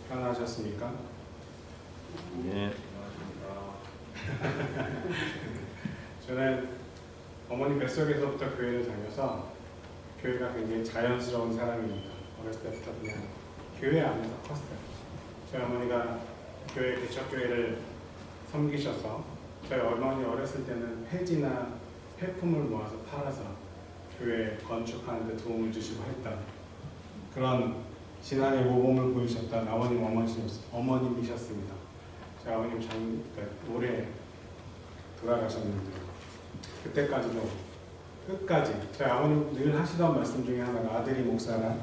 편안하셨습니까? 예. 저는 어머니 뱃속에서부터 교회를 다녀서 교회가 굉장히 자연스러운 사람입니다. 어렸을 때부터 그냥 교회 안에서 컸어요. 저희 어머니가 교회 개척교회를 섬기셔서 저희 어머니 어렸을 때는 폐지나 폐품을 모아서 팔아서 교회 건축하는 데 도움을 주시고 했던 그런 신앙의 모범을 보이셨던 어머님이셨습니다. 저희 아버님 올해 돌아가셨는데 그때까지도 끝까지 저희 아버님 늘 하시던 말씀 중에 하나가 아들이 목사라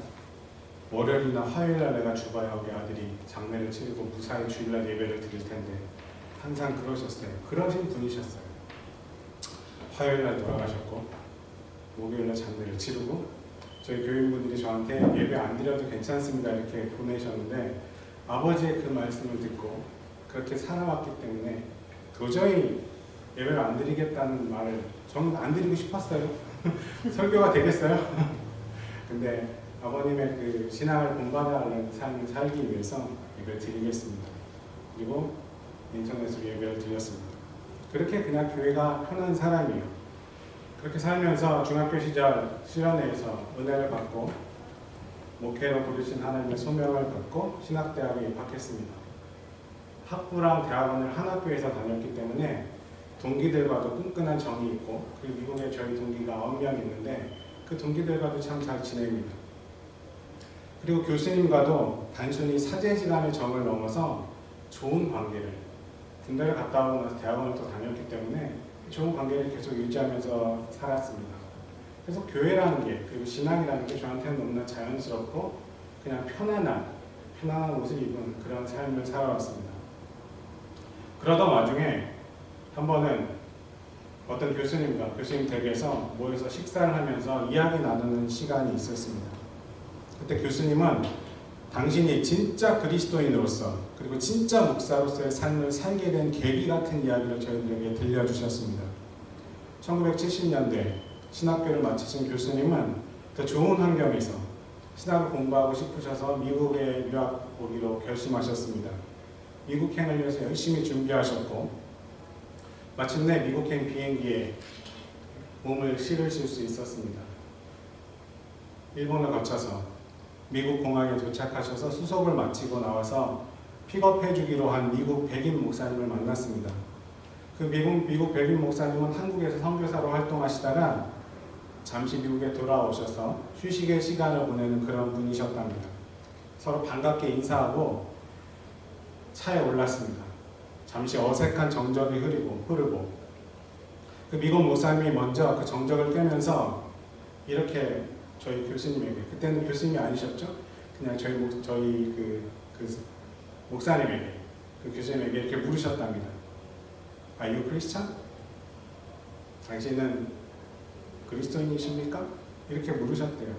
월요일이나 화요일날 내가 죽어야 우리 아들이 장례를 치르고 무사히 주일날 예배를 드릴 텐데 항상 그러셨어요. 그러신 분이셨어요. 화요일날 돌아가셨고 목요일날 장례를 치르고 저희 교인분들이 저한테 예배 안 드려도 괜찮습니다 이렇게 보내셨는데 아버지의 그 말씀을 듣고 그렇게 살아왔기 때문에 도저히 예배를 안 드리겠다는 말을 저는 안 드리고 싶었어요. 설교가 되겠어요? 근데 아버님의 그 신앙을 본받아가는 삶을 살기 위해서 예배를 드리겠습니다. 그리고 인터넷으로 예배를 드렸습니다. 그렇게 그냥 교회가 편한 사람이에요. 그렇게 살면서 중학교 시절 실현회에서 은혜를 받고 목회로 부르신 하나님의 소명을 받고 신학대학에 입학했습니다. 학부랑 대학원을 한 학교에서 다녔기 때문에 동기들과도 끈끈한 정이 있고 그리고 미국에 저희 동기가 9명 있는데 그 동기들과도 참 잘 지냅니다. 그리고 교수님과도 단순히 사제지간의 정을 넘어서 좋은 관계를 군대를 갔다 오고 나서 대학원을 또 다녔기 때문에 좋은 관계를 계속 유지하면서 살았습니다. 그래서 교회라는 게 그리고 신앙이라는 게 저한테는 너무나 자연스럽고 그냥 편안한 옷을 입은 그런 삶을 살아왔습니다. 그러던 와중에 한 번은 어떤 교수님과 교수님 댁에서 모여서 식사를 하면서 이야기 나누는 시간이 있었습니다. 그때 교수님은 당신이 진짜 그리스도인으로서 그리고 진짜 목사로서의 삶을 살게 된 계기 같은 이야기를 저희들에게 들려주셨습니다. 1970년대 신학교를 마치신 교수님은 더 좋은 환경에서 신학을 공부하고 싶으셔서 미국에 유학 오기로 결심하셨습니다. 미국행을 위해서 열심히 준비하셨고 마침내 미국행 비행기에 몸을 실으실 수 있었습니다. 일본을 거쳐서 미국 공항에 도착하셔서 수속을 마치고 나와서 픽업해 주기로 한 미국 백인 목사님을 만났습니다. 그 미국 백인 목사님은 한국에서 선교사로 활동하시다가 잠시 미국에 돌아오셔서 휴식의 시간을 보내는 그런 분이셨답니다. 서로 반갑게 인사하고 차에 올랐습니다. 잠시 어색한 정적이 흐르고 그 미국 목사님이 먼저 그 정적을 깨면서 이렇게 저희 교수님에게 그때는 교수님이 아니셨죠? 그냥 저희 목사님에게 그 교수님에게 이렇게 물으셨답니다. Are you Christian? 당신은 그리스도인이십니까? 이렇게 물으셨대요.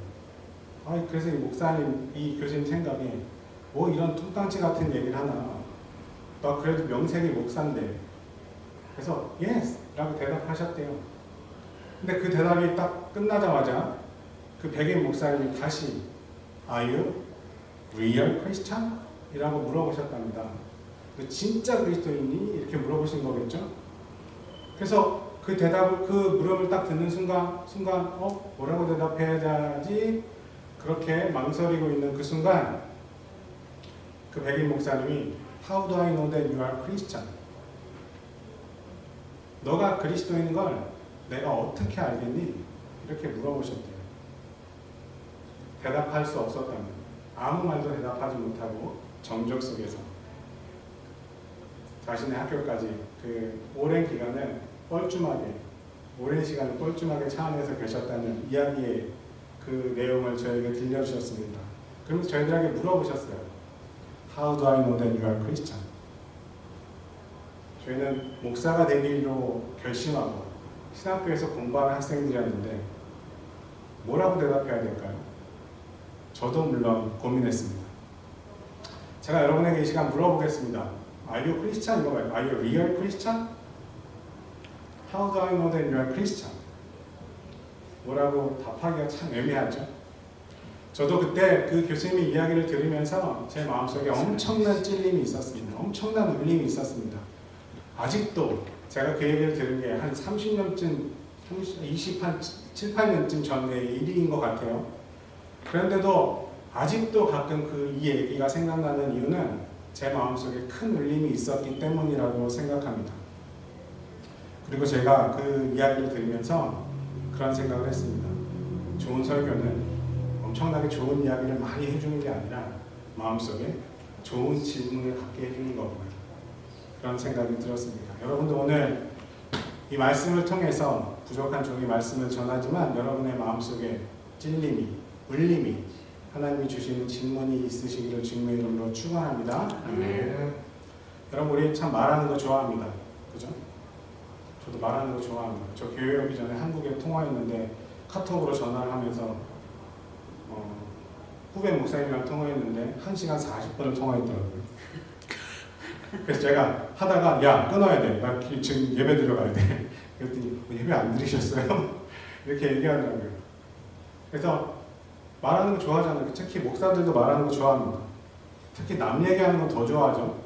그래서 이 교수님 생각에 뭐 이런 뚱땅치 같은 얘기를 하나. 너 그래도 명색이 목사인데. 그래서 yes! 라고 대답하셨대요. 근데 그 대답이 딱 끝나자마자 그 백인 목사님이 다시 Are you real Christian? 이라고 물어보셨답니다. 너 진짜 그리스도인이? 이렇게 물어보신 거겠죠? 그래서 그 물음을 딱 듣는 순간 뭐라고 대답해야 하지? 그렇게 망설이고 있는 그 순간 그 백인 목사님이 How do I know that you are Christian? 너가 그리스도인인 걸 내가 어떻게 알겠니? 이렇게 물어보셨대요. 대답할 수 없었다면 아무 말도 대답하지 못하고 정적 속에서 자신의 학교까지 그 오랜 시간을 뻘쭘하게 차 안에서 계셨다는 이야기의 그 내용을 저에게 들려주셨습니다. 그러면서 저희들에게 물어보셨어요. How do I know that you are Christian? 저희는 목사가 되기로 결심하고 신학교에서 공부하는 학생들이었는데 뭐라고 대답해야 될까요? 저도 물론 고민했습니다. 제가 여러분에게 이 시간 물어보겠습니다. Are you Christian? Are you real Christian? How do I know that you are Christian? 뭐라고 답하기가 참 애매하죠. 저도 그때 그 교수님의 이야기를 들으면서 제 마음속에 엄청난 찔림이 있었습니다. 엄청난 울림이 있었습니다. 아직도 제가 그 얘기를 들은 게 한 30년쯤, 7, 8년쯤 전의 일인 것 같아요. 그런데도 아직도 가끔 이 얘기가 생각나는 이유는 제 마음속에 큰 울림이 있었기 때문이라고 생각합니다. 그리고 제가 그 이야기를 들으면서 그런 생각을 했습니다. 좋은 설교는 엄청나게 좋은 이야기를 많이 해주는 게 아니라 마음속에 좋은 질문을 갖게 해주는 거구나. 그런 생각이 들었습니다. 여러분도 오늘 이 말씀을 통해서 부족한 종의 말씀을 전하지만 여러분의 마음속에 찔림이, 울림이, 하나님이 주시는 질문이 있으시기를 주님의 이름으로 축원합니다. 아멘. 여러분 우리 참 말하는 거 좋아합니다. 그죠? 저도 말하는 거 좋아합니다. 저 교회 오기 전에 한국에 통화했는데 카톡으로 전화를 하면서 후배 목사님이랑 통화했는데 1시간 40분을 통화했더라고요. 그래서 제가 하다가 야 끊어야 돼. 나 지금 예배 드려가야 돼. 그랬더니 예배 안 드리셨어요? 이렇게 얘기하더라고요. 그래서 말하는 거 좋아하잖아요. 특히 목사들도 말하는 거 좋아합니다. 특히 남 얘기하는 거 더 좋아하죠.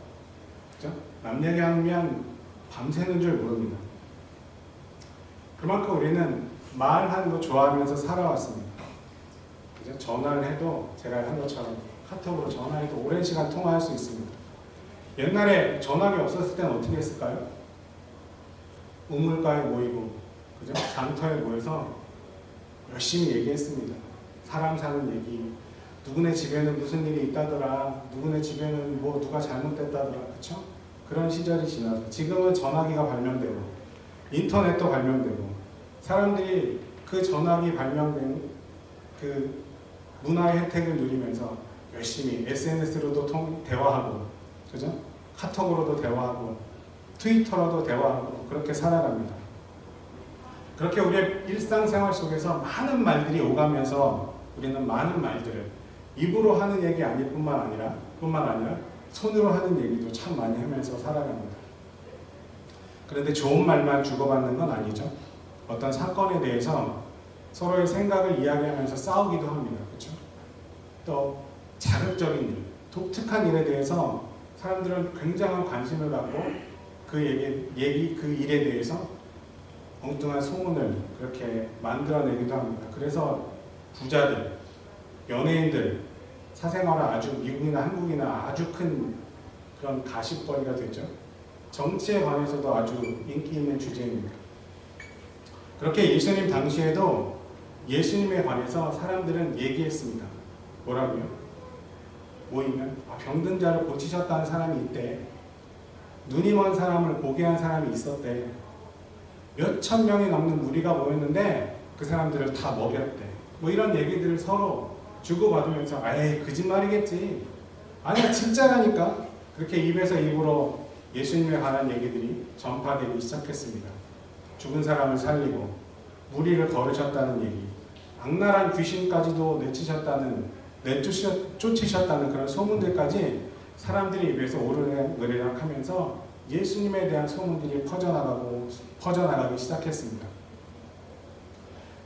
그죠? 남 얘기하면 밤새는 줄 모릅니다. 그만큼 우리는 말하는 거 좋아하면서 살아왔습니다. 그죠? 전화를 해도 제가 한 것처럼 카톡으로 전화해도 오랜 시간 통화할 수 있습니다. 옛날에 전화기 없었을 때는 어떻게 했을까요? 우물가에 모이고, 그죠? 장터에 모여서 열심히 얘기했습니다. 사람 사는 얘기, 누구네 집에는 무슨 일이 있다더라, 누구네 집에는 뭐 누가 잘못됐다더라, 그쵸? 그런 시절이 지나서 지금은 전화기가 발명되고 인터넷도 발명되고 사람들이 그 전화기 발명된 그 문화의 혜택을 누리면서 열심히 SNS로도 대화하고, 그죠? 카톡으로도 대화하고 트위터로도 대화하고 그렇게 살아갑니다. 그렇게 우리의 일상생활 속에서 많은 말들이 오가면서 우리는 많은 말들을 입으로 하는 얘기 아닐 뿐만 아니라 손으로 하는 얘기도 참 많이 하면서 살아갑니다. 그런데 좋은 말만 주고받는 건 아니죠. 어떤 사건에 대해서 서로의 생각을 이야기하면서 싸우기도 합니다. 그렇죠? 또 자극적인 일, 독특한 일에 대해서 사람들은 굉장한 관심을 갖고 그 일에 대해서 엉뚱한 소문을 그렇게 만들어내기도 합니다. 그래서 부자들, 연예인들, 사생활은 아주 미국이나 한국이나 아주 큰 그런 가십거리가 되죠. 정치에 관해서도 아주 인기 있는 주제입니다. 그렇게 예수님 당시에도 예수님에 관해서 사람들은 얘기했습니다. 뭐라고요? 모이면 병든 자를 고치셨다는 사람이 있대. 눈이 먼 사람을 보게 한 사람이 있었대. 몇천 명이 넘는 무리가 모였는데 그 사람들을 다 먹였대. 뭐 이런 얘기들을 서로 주고받으면서 아이 거짓말이겠지. 아니야 진짜라니까. 그렇게 입에서 입으로 예수님에 관한 얘기들이 전파되기 시작했습니다. 죽은 사람을 살리고 무리를 걸으셨다는 얘기, 악랄한 귀신까지도 쫓으셨다는 그런 소문들까지 사람들이 입에서 오르내리락 하면서 예수님에 대한 소문들이 퍼져나가기 시작했습니다.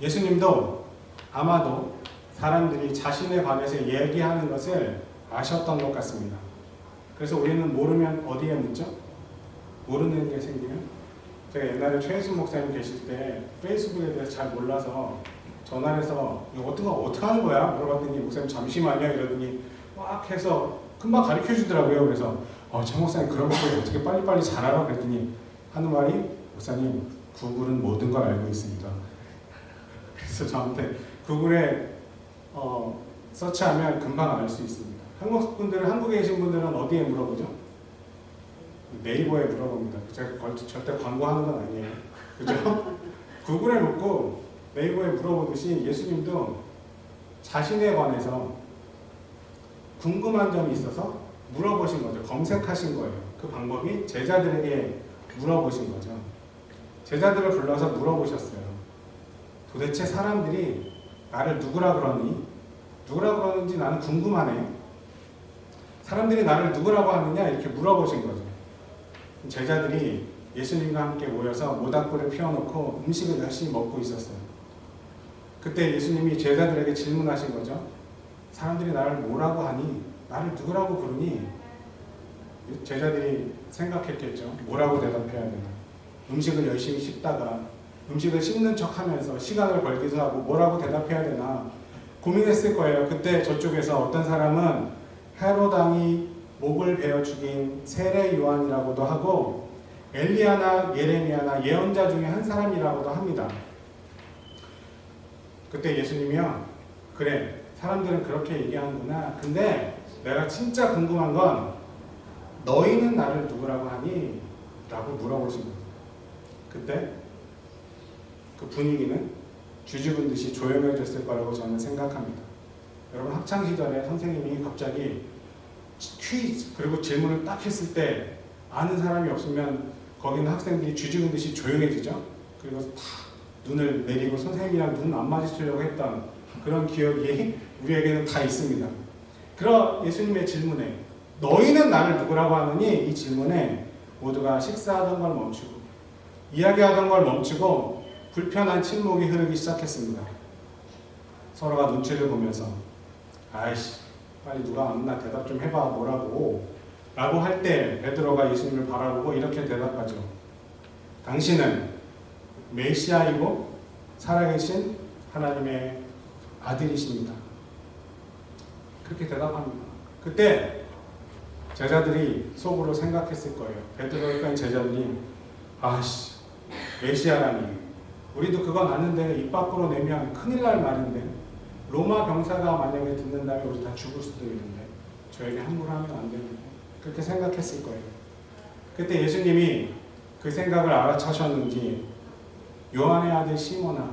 예수님도 아마도 사람들이 자신에 관해서 얘기하는 것을 아셨던 것 같습니다. 그래서 우리는 모르면 어디에 묻죠? 모르는 게 생기면? 제가 옛날에 최혜순 목사님 계실 때 페이스북에 대해서 잘 몰라서 전화를 해서 이거 어떻게 하는 거야? 물어봤더니 목사님 잠시만요 이러더니 막 해서 금방 가르쳐 주더라고요. 그래서 정 목사님 그런 것들 어떻게 빨리빨리 잘 알아? 그랬더니 하는 말이 목사님 구글은 모든 걸 알고 있습니다. 그래서 저한테 구글에 서치하면 금방 알 수 있습니다. 한국에 계신 분들은 어디에 물어보죠? 네이버에 물어봅니다. 제가 절대 광고하는 건 아니에요. 그죠? 구글에 묻고 네이버에 물어보듯이 예수님도 자신에 관해서 궁금한 점이 있어서 물어보신 거죠. 검색하신 거예요. 그 방법이 제자들에게 물어보신 거죠. 제자들을 불러서 물어보셨어요. 도대체 사람들이 나를 누구라 그러니? 누구라 그러는지 나는 궁금하네. 사람들이 나를 누구라고 하느냐? 이렇게 물어보신 거죠. 제자들이 예수님과 함께 모여서 모닥불을 피워놓고 음식을 열심히 먹고 있었어요. 그때 예수님이 제자들에게 질문하신 거죠. 사람들이 나를 뭐라고 하니? 나를 누구라고 부르니? 제자들이 생각했겠죠. 뭐라고 대답해야 되나? 음식을 열심히 씹다가 음식을 씹는 척하면서 시간을 벌기도 하고 뭐라고 대답해야 되나 고민했을 거예요. 그때 저쪽에서 어떤 사람은 헤롯 왕이 목을 베어 죽인 세례 요한이라고도 하고 엘리야나 예레미야나 예언자 중에 한 사람이라고도 합니다. 그때 예수님이요, 그래, 사람들은 그렇게 얘기하는구나. 근데 내가 진짜 궁금한 건 너희는 나를 누구라고 하니? 라고 물어보신 거예요. 그때 그 분위기는 쥐죽은 듯이 조용해졌을 거라고 저는 생각합니다. 여러분, 학창시절에 선생님이 갑자기 퀴즈 그리고 질문을 딱 했을 때 아는 사람이 없으면 거기는 학생들이 쥐죽은 듯이 조용해지죠. 그리고 탁 눈을 내리고 선생님이랑 눈 안 마주치려고 했던 그런 기억이 우리에게는 다 있습니다. 그런 예수님의 질문에 너희는 나를 누구라고 하느니? 이 질문에 모두가 식사하던 걸 멈추고 이야기하던 걸 멈추고 불편한 침묵이 흐르기 시작했습니다. 서로가 눈치를 보면서 아이씨, 빨리 누가 안나 대답 좀 해봐, 뭐라고 라고 할 때 베드로가 예수님을 바라보고 이렇게 대답하죠. 당신은 메시아이고 살아계신 하나님의 아들이십니다. 그렇게 대답합니다. 그때 제자들이 속으로 생각했을 거예요. 베드로에 뺀 제자들이 아씨, 메시아라니, 우리도 그건 아는데 입 밖으로 내면 큰일 날 말인데 로마 병사가 만약에 듣는다면 우리 다 죽을 수도 있는데 저에게 함부로 하면 안 되는데 그렇게 생각했을 거예요. 그때 예수님이 그 생각을 알아차셨는지 요한의 아들 시몬아,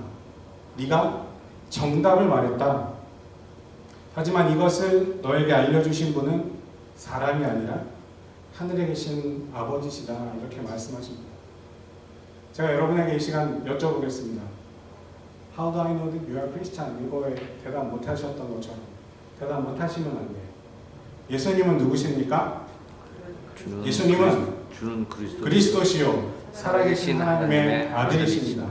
네가 정답을 말했다. 하지만 이것을 너에게 알려주신 분은 사람이 아니라 하늘에 계신 아버지시다. 이렇게 말씀하십니다. 제가 여러분에게 이 시간 여쭤보겠습니다. How do I know that you are Christian? 이거에 대답 못하셨던 것처럼 대답 못하시면 안 돼요. 예수님은 누구십니까? 예수님은 주는 그리스도시요 살아계신 하나님의 아들이십니다.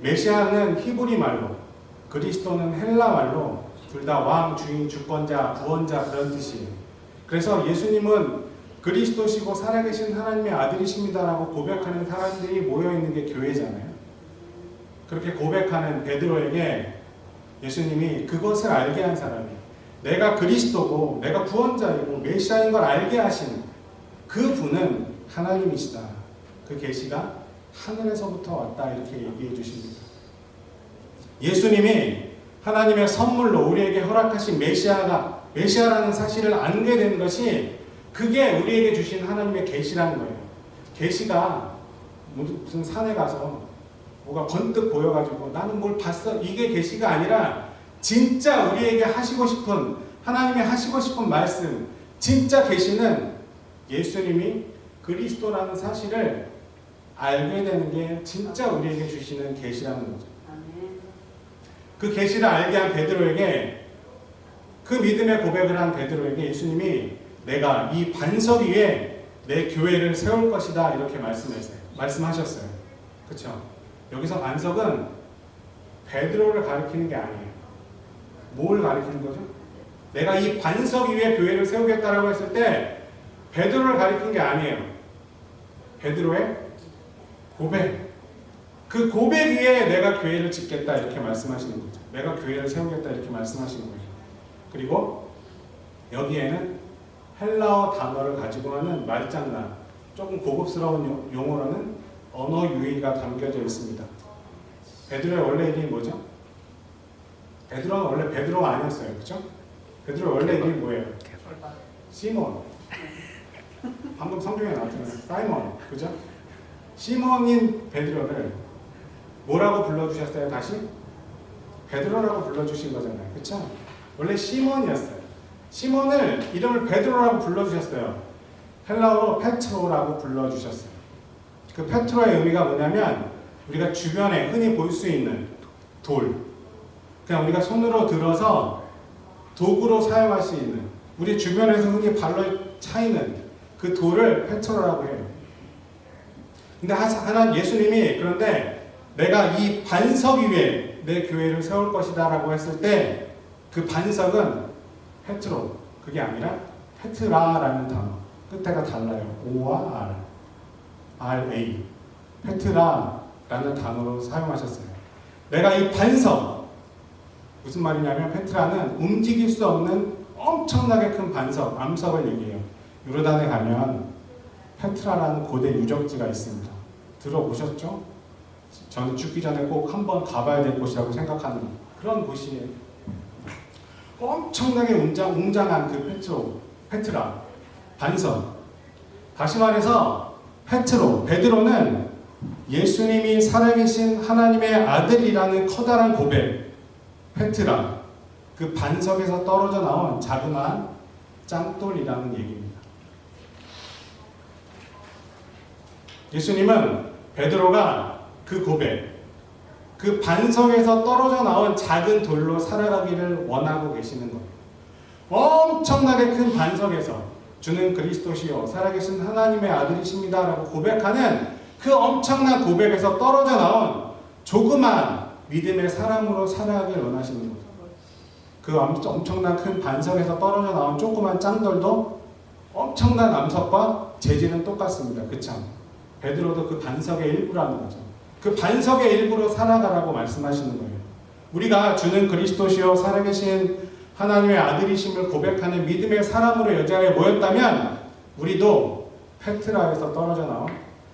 메시아는 히브리 말로, 그리스도는 헬라 말로 둘 다 왕, 주인, 주권자, 구원자 그런 뜻이에요. 그래서 예수님은 그리스도시고 살아계신 하나님의 아들이십니다라고 고백하는 사람들이 모여있는 게 교회잖아요. 그렇게 고백하는 베드로에게 예수님이 그것을 알게 한 사람이, 내가 그리스도고 내가 구원자이고 메시아인 걸 알게 하신 그 분은 하나님이시다. 그 계시가 하늘에서부터 왔다. 이렇게 얘기해 주십니다. 예수님이 하나님의 선물로 우리에게 허락하신 메시아라는 사실을 알게 된 것이 그게 우리에게 주신 하나님의 계시라는 거예요. 계시가 무슨 산에 가서 뭐가 번뜩 보여가지고 나는 뭘 봤어, 이게 계시가 아니라 진짜 우리에게 하시고 싶은 하나님의 하시고 싶은 말씀, 진짜 계시는 예수님이 그리스도라는 사실을 알게 되는 게 진짜 우리에게 주시는 계시라는 거죠. 그 계시를 알게 한 베드로에게, 그 믿음의 고백을 한 베드로에게 예수님이 내가 이 반석 위에 내 교회를 세울 것이다. 이렇게 말씀하셨어요. 그렇죠? 여기서 반석은 베드로를 가리키는 게 아니에요. 뭘 가리키는 거죠? 내가 이 반석 위에 교회를 세우겠다라고 했을 때 베드로를 가리킨 게 아니에요. 베드로의 고백. 그 고백 위에 내가 교회를 짓겠다 이렇게 말씀하시는 거죠. 내가 교회를 세우겠다 이렇게 말씀하시는 거죠. 그리고 여기에는 헬라어 단어를 가지고 하는 말장난, 조금 고급스러운 용어로는 언어 유희가 담겨져 있습니다. 베드로의 원래 이름이 뭐죠? 베드로는 원래 베드로가 아니었어요. 그렇죠? 베드로의 원래 이름이 뭐예요? 시몬. 방금 성경에 나왔잖아요. 사이먼. 그죠? 시몬인 베드로를 뭐라고 불러주셨어요? 다시? 베드로라고 불러주신 거잖아요. 그렇죠? 원래 시몬이었어요. 시몬을 이름을 베드로라고 불러주셨어요. 헬라어로 페트로라고 불러주셨어요. 그 페트로의 의미가 뭐냐면 우리가 주변에 흔히 볼 수 있는 돌, 그냥 우리가 손으로 들어서 도구로 사용할 수 있는, 우리 주변에서 흔히 발로 차이는 그 돌을 페트로라고 해요. 근데 예수님이 그런데 내가 이 반석 위에 내 교회를 세울 것이다 라고 했을 때 그 반석은 페트로, 그게 아니라 페트라라는 단어. 끝에가 달라요. O와 RA. 페트라라는 단어로 사용하셨어요. 내가 이 반석, 무슨 말이냐면 페트라는 움직일 수 없는 엄청나게 큰 반석, 암석을 얘기해요. 요르단에 가면 페트라라는 고대 유적지가 있습니다. 들어보셨죠? 저는 죽기 전에 꼭 한번 가봐야 될 곳이라고 생각하는 그런 곳이에요. 엄청나게 웅장한 그 페트라, 반석. 다시 말해서 베드로는 예수님이 살아계신 하나님의 아들이라는 커다란 고백, 페트라, 그 반석에서 떨어져 나온 자그마한 짱돌이라는 얘기입니다. 예수님은 베드로가 그 고백, 그 반석에서 떨어져 나온 작은 돌로 살아가기를 원하고 계시는 거예요. 엄청나게 큰 반석에서 주는 그리스도시요 살아계신 하나님의 아들이십니다 라고 고백하는 그 엄청난 고백에서 떨어져 나온 조그만 믿음의 사람으로 살아가길 원하시는 거죠. 그 엄청난 큰 반석에서 떨어져 나온 조그만 짱돌도 엄청난 암석과 재질은 똑같습니다. 그쵸? 베드로도 그 반석의 일부라는 거죠. 그 반석의 일부로 살아가라고 말씀하시는 거예요. 우리가 주는 그리스도시요 살아계신 하나님의 아들이심을 고백하는 믿음의 사람으로 여자에 모였다면 우리도 페트라에서 떨어져 나온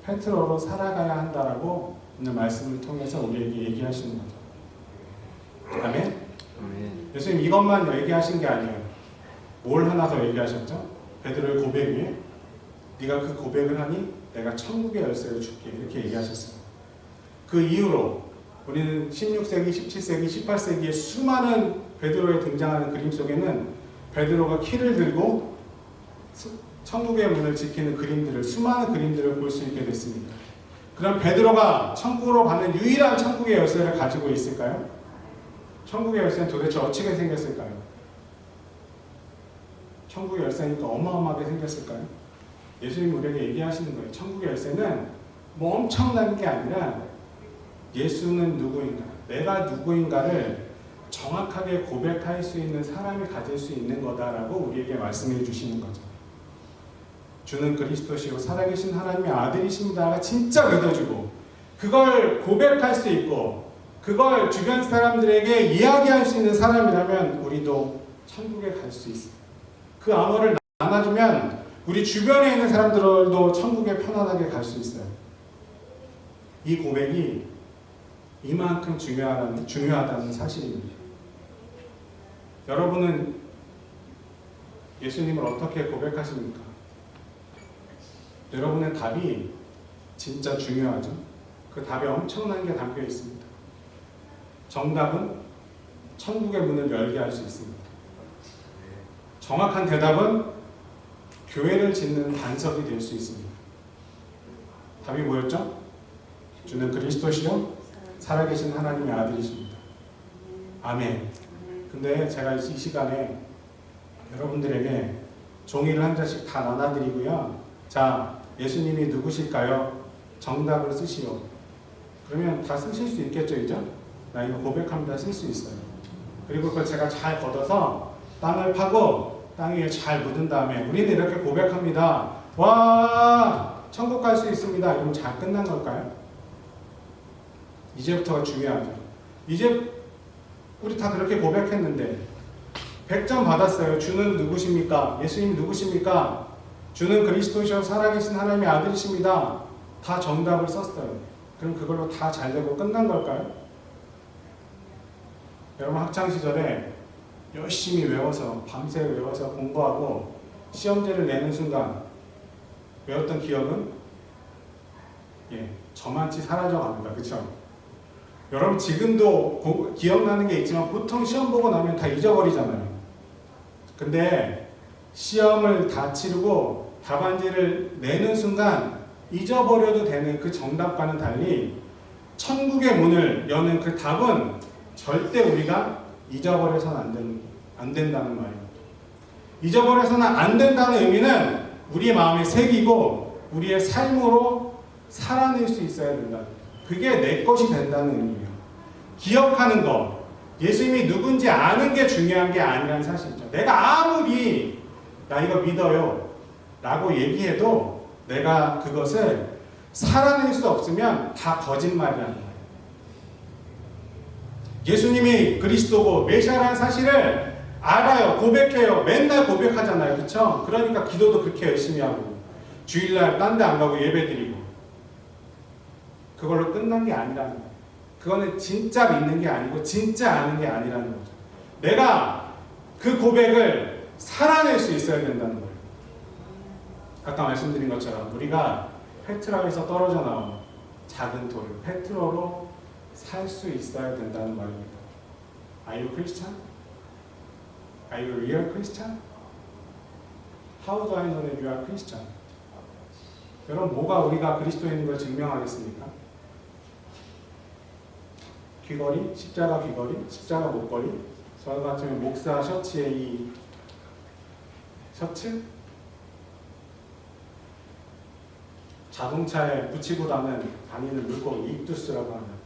페트로로 살아가야 한다라고 오늘 말씀을 통해서 우리에게 얘기하시는 거죠. 아멘? 예수님 이것만 얘기하신 게 아니에요. 뭘 하나 더 얘기하셨죠? 베드로의 고백 위에 네가 그 고백을 하니 내가 천국의 열쇠를 줄게 이렇게 얘기하셨어요. 그 이후로 우리는 16세기, 17세기, 18세기의 수많은 베드로에 등장하는 그림 속에는 베드로가 키를 들고 천국의 문을 지키는 그림들을, 수많은 그림들을 볼 수 있게 됐습니다. 그럼 베드로가 천국으로 가는 유일한 천국의 열쇠를 가지고 있을까요? 천국의 열쇠는 도대체 어떻게 생겼을까요? 천국의 열쇠니까 어마어마하게 생겼을까요? 예수님 우리에게 얘기하시는 거예요. 천국의 열쇠는 뭐 엄청난 게 아니라 예수는 누구인가, 내가 누구인가를 정확하게 고백할 수 있는 사람이 가질 수 있는 거다라고 우리에게 말씀해 주시는 거죠. 주는 그리스도시요 살아계신 하나님의 아들이십니다가 진짜 믿어주고 그걸 고백할 수 있고 그걸 주변 사람들에게 이야기할 수 있는 사람이라면 우리도 천국에 갈 수 있어요. 그 암호를 나눠주면 우리 주변에 있는 사람들도 천국에 편안하게 갈 수 있어요. 이 고백이 이만큼 중요하다는 사실입니다. 여러분은 예수님을 어떻게 고백하십니까? 여러분의 답이 진짜 중요하죠. 그 답에 엄청난 게 담겨 있습니다. 정답은 천국의 문을 열게 할 수 있습니다. 정확한 대답은 교회를 짓는 반석이 될 수 있습니다. 답이 뭐였죠? 주는 그리스도시요 살아계신 하나님의 아들이십니다. 아멘. 근데 제가 이 시간에 여러분들에게 종이를 한 장씩 다 나눠드리고요. 자, 예수님이 누구실까요? 정답을 쓰시오. 그러면 다 쓰실 수 있겠죠, 이제? 나 이거 고백합니다. 쓸 수 있어요. 그리고 그걸 제가 잘 걷어서 땅을 파고 땅 위에 잘 묻은 다음에 우리는 이렇게 고백합니다. 와, 천국 갈 수 있습니다. 이러면 잘 끝난 걸까요? 이제부터가 중요하죠. 이제 우리 다 그렇게 고백했는데 100점 받았어요. 주는 누구십니까? 예수님 누구십니까? 주는 그리스도시요 살아계신 하나님의 아들이십니다. 다 정답을 썼어요. 그럼 그걸로 다 잘되고 끝난 걸까요? 여러분 학창시절에 열심히 외워서 밤새 외워서 공부하고 시험지를 내는 순간 외웠던 기억은 저만치 사라져 갑니다. 그렇죠? 여러분 지금도 기억나는 게 있지만 보통 시험 보고 나면 다 잊어버리잖아요. 근데 시험을 다 치르고 답안지를 내는 순간 잊어버려도 되는 그 정답과는 달리 천국의 문을 여는 그 답은 절대 우리가 잊어버려서는 안 된다는 말입니다. 잊어버려서는 안 된다는 의미는 우리의 마음에 새기고 우리의 삶으로 살아낼 수 있어야 된다. 그게 내 것이 된다는 의미예요. 기억하는 거, 예수님이 누군지 아는 게 중요한 게 아니라는 사실이죠. 내가 아무리 나 이거 믿어요 라고 얘기해도 내가 그것을 살아낼 수 없으면 다 거짓말이라는 거예요. 예수님이 그리스도고 메시아라는 사실을 알아요. 고백해요. 맨날 고백하잖아요. 그렇죠? 그러니까 기도도 그렇게 열심히 하고 주일날 딴 데 안 가고 예배드리고 그걸로 끝난 게 아니라는 거예요. 그거는 진짜 믿는 게 아니고 진짜 아는 게 아니라는 거죠. 내가 그 고백을 살아낼 수 있어야 된다는 거예요. 아까 말씀드린 것처럼 우리가 페트라에서 떨어져 나온 작은 돌, 페트로로 살 수 있어야 된다는 말입니다. Are you Christian? Are you real Christian? How do I know that you are Christian? 여러분, 뭐가 우리가 그리스도인인 걸 증명하겠습니까? 귀걸이, 십자가 귀걸이, 십자가 목걸이, 저 같으면 목사 셔츠에 이 셔츠? 자동차에 붙이고 다니는 물고기, 입두스라고 하는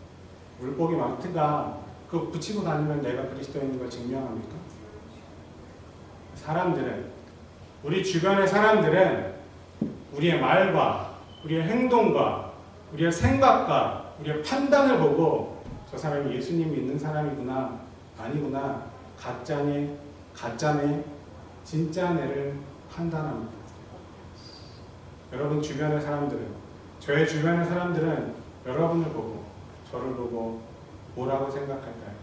물고기 마트가 그 붙이고 다니면 내가 그리스도인인 걸 증명합니까? 사람들은, 우리 주변의 사람들은 우리의 말과 우리의 행동과 우리의 생각과 우리의 판단을 보고 저 사람이 예수님 믿는 사람이구나 아니구나 가짜네 진짜네를 판단합니다. 여러분 주변의 사람들은, 저의 주변의 사람들은 여러분을 보고 저를 보고 뭐라고 생각할까요?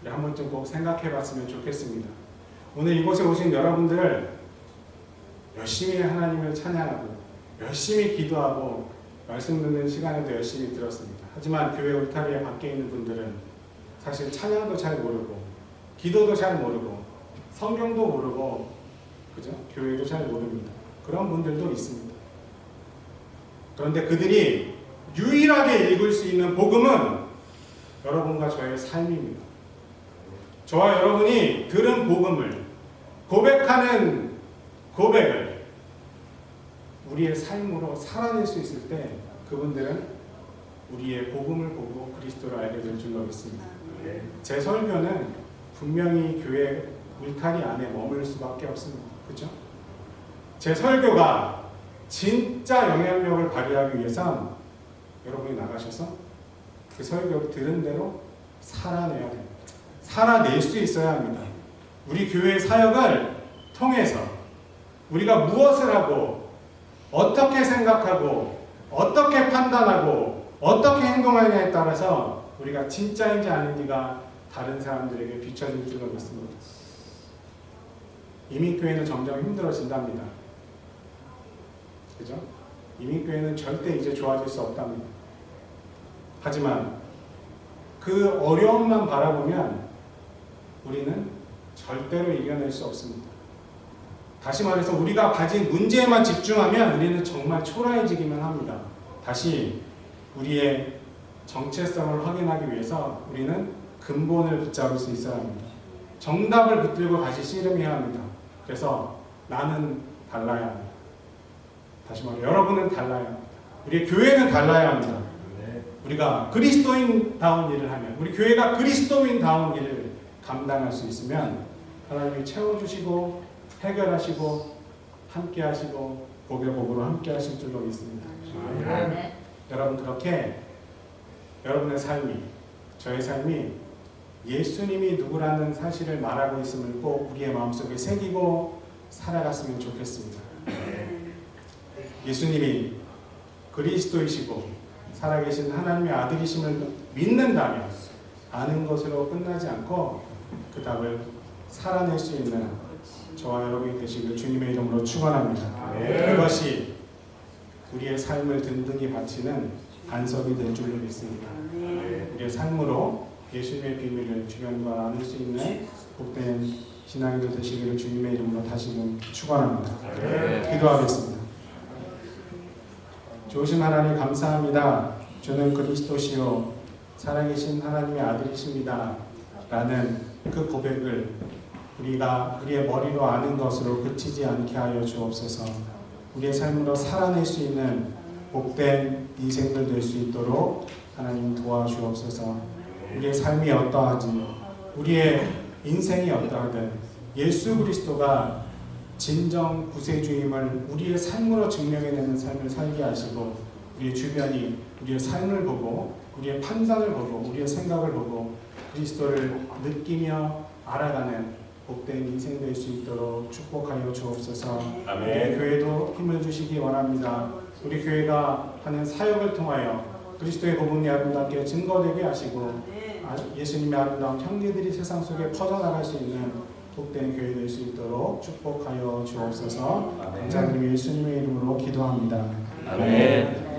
우리 한 번쯤 꼭 생각해 봤으면 좋겠습니다. 오늘 이곳에 오신 여러분들 열심히 하나님을 찬양하고 열심히 기도하고 말씀 듣는 시간에도 열심히 들었습니다. 하지만 교회 울타리에 밖에 있는 분들은 사실 찬양도 잘 모르고 기도도 잘 모르고 성경도 모르고 그죠? 교회도 잘 모릅니다. 그런 분들도 있습니다. 그런데 그들이 유일하게 읽을 수 있는 복음은 여러분과 저의 삶입니다. 저와 여러분이 들은 복음을 고백하는 고백을 우리의 삶으로 살아낼 수 있을 때 그분들은 우리의 복음을 보고 그리스도를 알게 될 줄로 믿습니다. 제 설교는 분명히 교회 울타리 안에 머물 수밖에 없습니다. 그렇죠? 제 설교가 진짜 영향력을 발휘하기 위해선 여러분이 나가셔서 그 설교를 들은 대로 살아내야 됩니다. 살아낼 수 있어야 합니다. 우리 교회의 사역을 통해서 우리가 무엇을 하고 어떻게 생각하고 어떻게 판단하고 어떻게 행동하느냐에 따라서 우리가 진짜인지 아닌지가 다른 사람들에게 비춰질 줄로 믿습니다. 이민교회는 점점 힘들어진답니다. 그죠? 이민교회는 절대 이제 좋아질 수 없답니다. 하지만 그 어려움만 바라보면 우리는 절대로 이겨낼 수 없습니다. 다시 말해서 우리가 가진 문제에만 집중하면 우리는 정말 초라해지기만 합니다. 다시 우리의 정체성을 확인하기 위해서 우리는 근본을 붙잡을 수 있어야 합니다. 정답을 붙들고 다시 씨름해야 합니다. 그래서 나는 달라야 합니다. 다시 말해 여러분은 달라야 합니다. 우리의 교회는 달라야 합니다. 우리가 그리스도인다운 일을 하면, 우리 교회가 그리스도인다운 일을 감당할 수 있으면 하나님이 채워주시고 해결하시고 함께하시고 복의 복으로 함께하실 줄로 믿습니다. 여러분 그렇게 여러분의 삶이, 저의 삶이 예수님이 누구라는 사실을 말하고 있음을 꼭 우리의 마음속에 새기고 살아갔으면 좋겠습니다. 예수님이 그리스도이시고 살아계신 하나님의 아들이심을 믿는다면 아는 것으로 끝나지 않고 그 답을 살아낼 수 있는 저와 여러분이 되시길 주님의 이름으로 축원합니다. 그것이 우리의 삶을 든든히 바치는 반석이 될 줄로 믿습니다. 우리의 삶으로 예수님의 비밀을 주변과 나눌 수 있는 복된 신앙인들 되시기를 주님의 이름으로 다시금 축원합니다. 기도하겠습니다. 좋으신 하나님 감사합니다. 주는 그리스도시요 살아계신 하나님의 아들이십니다. 라는 그 고백을 우리가 우리의 머리로 아는 것으로 그치지 않게 하여 주옵소서. 우리의 삶으로 살아낼 수 있는 복된 인생들 될 수 있도록 하나님 도와주옵소서. 우리의 삶이 어떠하지, 우리의 인생이 어떠하든 예수 그리스도가 진정 구세주임을 우리의 삶으로 증명해내는 삶을 살게 하시고, 우리의 주변이 우리의 삶을 보고 우리의 판단을 보고 우리의 생각을 보고 그리스도를 느끼며 알아가는 복된 인생 될 수 있도록 축복하여 주옵소서. 우리 교회도 힘을 주시기 원합니다. 우리 교회가 하는 사역을 통하여 그리스도의 복음이 아름답게 증거되게 하시고 예수님의 아름다운 향기들이 세상 속에 퍼져나갈 수 있는 복된 교회 될 수 있도록 축복하여 주옵소서. 감사드리며 예수님의 이름으로 기도합니다. 아멘.